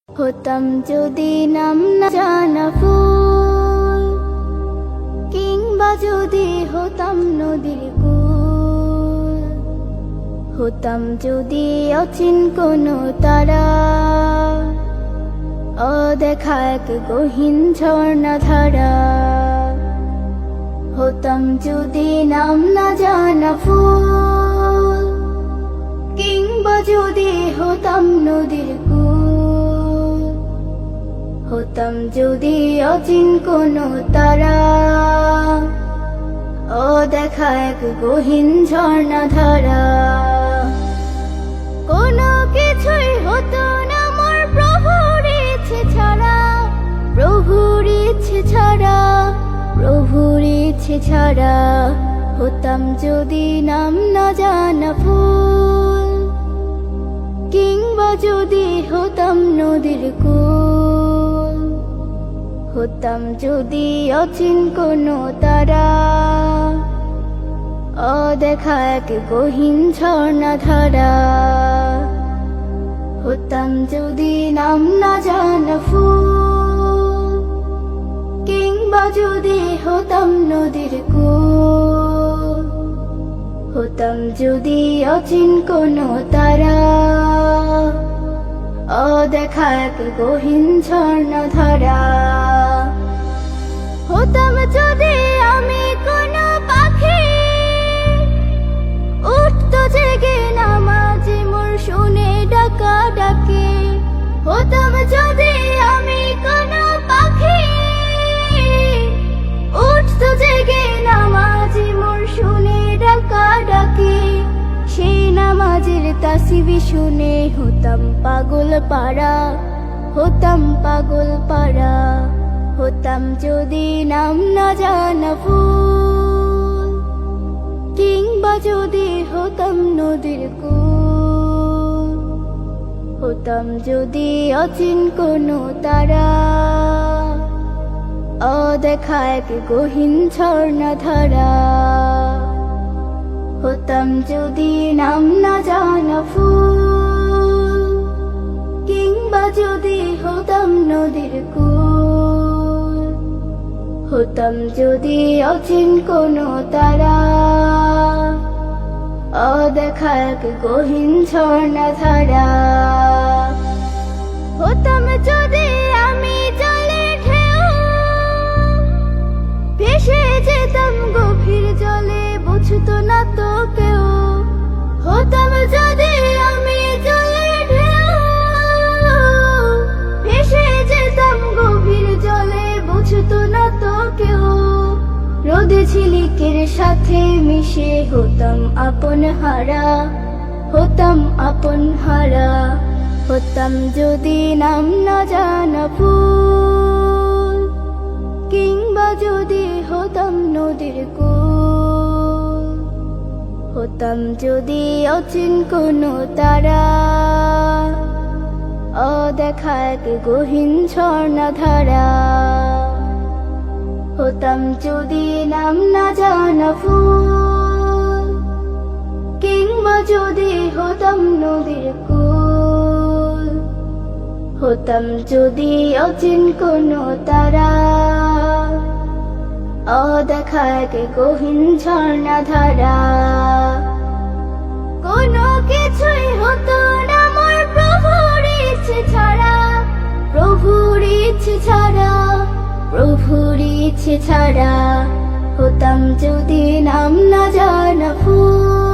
হতাম যদি নাম না জানা ফুল, কিংবা যদি হতাম নদীর কূল, হতাম যদি অচিন কোনো তারা, অদেখা এক গহীন ঝর্ণা ধারা। হতাম যদি নাম না জানা ফুল, কিংবা যদি হতাম নদীর কূল, হতাম যদি অচিন কোনো তারা, অদেখা এক গহীন ঝর্ণা ধারা। কোনো কিছুই হতো না মোর প্রভুর ইচ্ছে ছাড়া, প্রভুর ইচ্ছে ছাড়া, প্রভুর ইচ্ছে ছাড়া। হতাম যদি নাম না জানা ফুল, কিংবা যদি হতাম নদীর কূল, হতাম যদি অচিন কোনো তারা, অদেখা এক গহীন ঝর্ণা ধারা। হতাম যদি নাম না জানা ফুল, কিংবা যদি হতাম নদীর কূল, হতাম যদি অচিন কোনো তারা, অদেখা এক গহীন ঝর্ণা ধারা। হতাম যদি আমি কোনো পাখি, উঠতো জেগে নামাজে মোর শুনে ডাকা ডাকে। হতাম যদি আমি কোনো পাখি, উঠতো জেগে নামাজে মোর শুনে ডাকা ডাকে। সেই নামাজের তাসবিহ শুনে হতাম পাগল পারা, হতাম পাগল পারা। হতাম যদি নাম না জানা ফুল, কিংবা যদি হতাম নদীর কূল, হতাম যদি অচিন কোনো তারা, অদেখা এক গহীন ঝর্ণা ধারা। হতাম যদি নাম না জানা ফুল, কিংবা যদি হতাম নদীর কূল, হতাম যদি অচিন কোনো তারা, অদেখা এক গহীন ঝর্ণা ধারা। হতাম যদি আমি জলে ঢেউ, ভেসে যেতাম গভীর জলে, বুঝতো না তো কেউ। হতাম যদি আমি জলে ঢেউ, ভেসে যেতাম গভীর জলে, বুঝতো না তো কেউ। রোদে ঝিলিকের সাথে মিশে হতাম আপন হারা, হতাম আপন হারা। হতাম যদি নাম না জানা ফুল, কিংবা যদি হতাম নদীর কূল, হতাম যদি অচিন কোনো তারা, অদেখা এক গহীন ঝর্ণা ধারা। হতাম যদি নাম না জানা ফুল, কিংবা যদি হতাম নদীর কূল, হতাম যদি অচিন কোনো তারা, অদেখা এক গহীন ঝর্ণা ধারা। কোনো কিছুই হতো না মোর প্রভুর ইচ্ছে ছাড়া, প্রভুর ইচ্ছে ছাড়া, প্রভুর ইচ্ছে ছাড়া। হতাম যদি নাম না জানা ফুল,